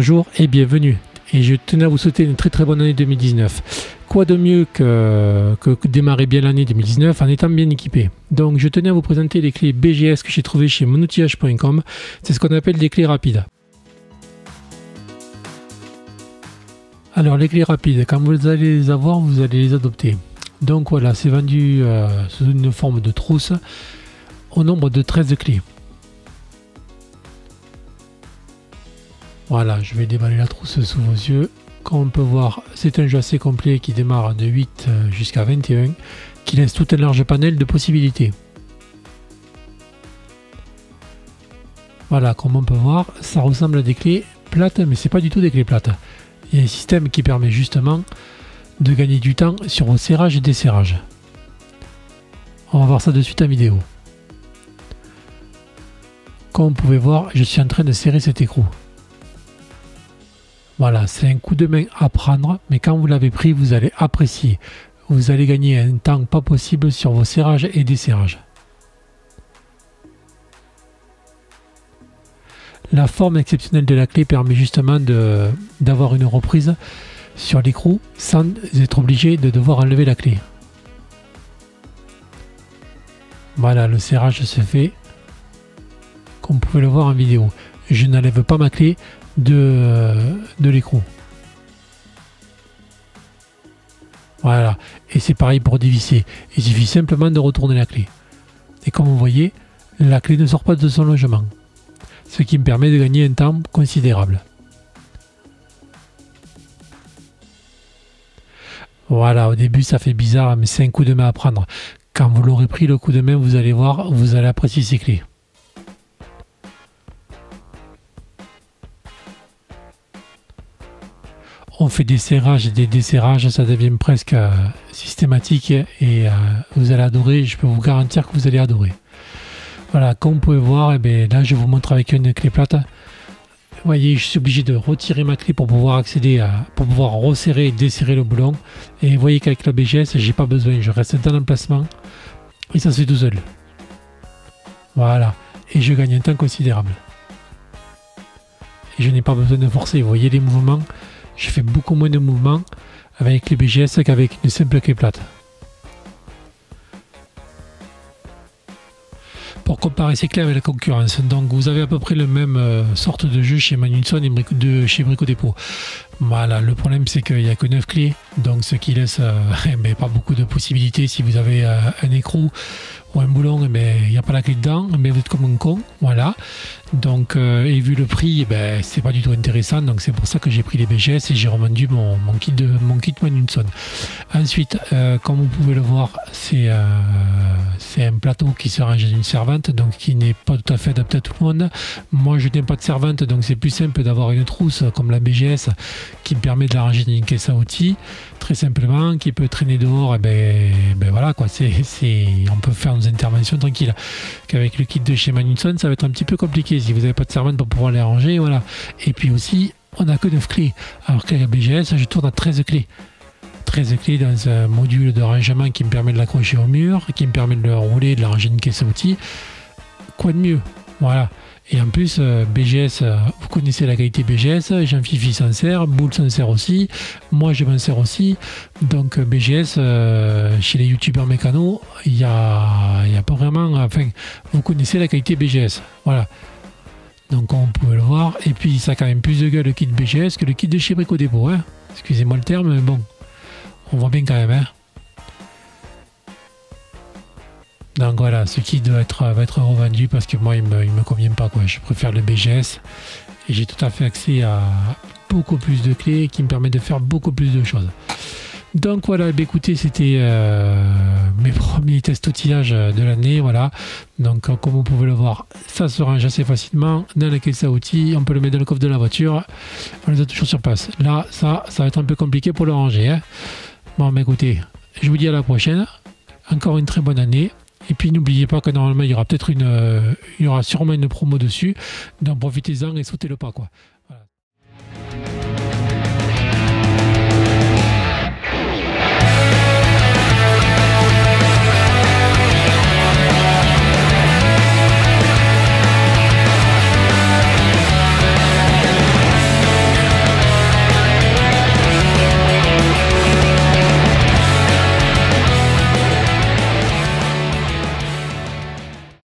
Bonjour et bienvenue. Et je tenais à vous souhaiter une très bonne année 2019. Quoi de mieux que démarrer bien l'année 2019 en étant bien équipé. Donc je tenais à vous présenter les clés BGS que j'ai trouvées chez monoutillage.com. C'est ce qu'on appelle des clés rapides. Alors les clés rapides, quand vous allez les avoir, vous allez les adopter. Donc voilà, c'est vendu sous une forme de trousse au nombre de 13 clés. Voilà, je vais déballer la trousse sous vos yeux. Comme on peut voir, c'est un jeu assez complet qui démarre de 8 jusqu'à 21, qui laisse tout un large panel de possibilités. Voilà, comme on peut voir, ça ressemble à des clés plates, mais c'est pas du tout des clés plates. Il y a un système qui permet justement de gagner du temps sur vos serrages et desserrages. On va voir ça de suite en vidéo. Comme vous pouvez voir, je suis en train de serrer cet écrou. Voilà, c'est un coup de main à prendre, mais quand vous l'avez pris, vous allez apprécier. Vous allez gagner un temps pas possible sur vos serrages et desserrages. La forme exceptionnelle de la clé permet justement d'avoir une reprise sur l'écrou sans être obligé de devoir enlever la clé. Voilà, le serrage se fait comme vous pouvez le voir en vidéo. Je n'enlève pas ma clé de l'écrou. Voilà, et c'est pareil pour dévisser. Il suffit simplement de retourner la clé. Et comme vous voyez, la clé ne sort pas de son logement. Ce qui me permet de gagner un temps considérable. Voilà, au début ça fait bizarre, mais c'est un coup de main à prendre. Quand vous l'aurez pris le coup de main, vous allez voir, vous allez apprécier ces clés. On fait des serrages et des desserrages, ça devient presque systématique et vous allez adorer, je peux vous garantir que vous allez adorer. Voilà, comme vous pouvez voir, là je vous montre avec une clé plate. Vous voyez, je suis obligé de retirer ma clé pour pouvoir accéder, pour pouvoir resserrer et desserrer le boulon. Et vous voyez qu'avec la BGS, j'ai pas besoin, je reste dans l'emplacement et ça se fait tout seul. Voilà, et je gagne un temps considérable. Et je n'ai pas besoin de forcer, vous voyez les mouvements. Je fais beaucoup moins de mouvements avec les BGS qu'avec une simple clé plate. Pour comparer ces clés avec la concurrence, donc vous avez à peu près le même sorte de jeu chez Magnusson et chez Brico Dépôt. Voilà, le problème c'est qu'il n'y a que 9 clés, donc ce qui laisse pas beaucoup de possibilités. Si vous avez un écrou ou un boulon, il n'y a pas la clé dedans, mais vous êtes comme un con, voilà. Donc, et vu le prix, c'est pas du tout intéressant, donc c'est pour ça que j'ai pris les BGS et j'ai revendu mon kit Magnusson. Ensuite, comme vous pouvez le voir, c'est un plateau qui se range d'une servante, donc qui n'est pas tout à fait adapté à tout le monde. Moi, je n'ai pas de servante, donc c'est plus simple d'avoir une trousse comme la BGS qui me permet de la ranger dans une caisse à outils, très simplement, qui peut traîner dehors. Voilà quoi, on peut faire nos interventions tranquilles. Qu'avec le kit de chez Magnusson, ça va être un petit peu compliqué si vous n'avez pas de servante pour pouvoir les ranger, voilà. Et puis aussi, on n'a que 9 clés, alors que la BGS, je tourne à 13 clés. 13 clés dans un module de rangement qui me permet de l'accrocher au mur, qui me permet de le rouler, de la ranger dans une caisse à outils. Quoi de mieux, voilà. Et en plus, BGS, vous connaissez la qualité BGS, Jean-Fifi s'en sert, Boule s'en sert aussi, moi je m'en sers aussi. Donc BGS, chez les youtubeurs mécano, il y a pas vraiment, enfin, vous connaissez la qualité BGS, voilà. Donc on peut le voir, et puis ça a quand même plus de gueule le kit BGS que le kit de chez Brico Dépôt, hein. Excusez-moi le terme, mais bon, on voit bien quand même, hein. Donc voilà, ce kit va être revendu parce que moi il me convient pas quoi. Je préfère le BGS et j'ai tout à fait accès à beaucoup plus de clés qui me permettent de faire beaucoup plus de choses. Donc voilà, écoutez, c'était mes premiers tests outillage de l'année, voilà. Donc comme vous pouvez le voir, ça se range assez facilement dans la caisse à outils, on peut le mettre dans le coffre de la voiture, on les a toujours sur place. Là, ça va être un peu compliqué pour le ranger, hein. Bon, écoutez, je vous dis à la prochaine, encore une très bonne année. Et puis n'oubliez pas que normalement il y aura sûrement une promo dessus, donc profitez-en et sautez le pas quoi.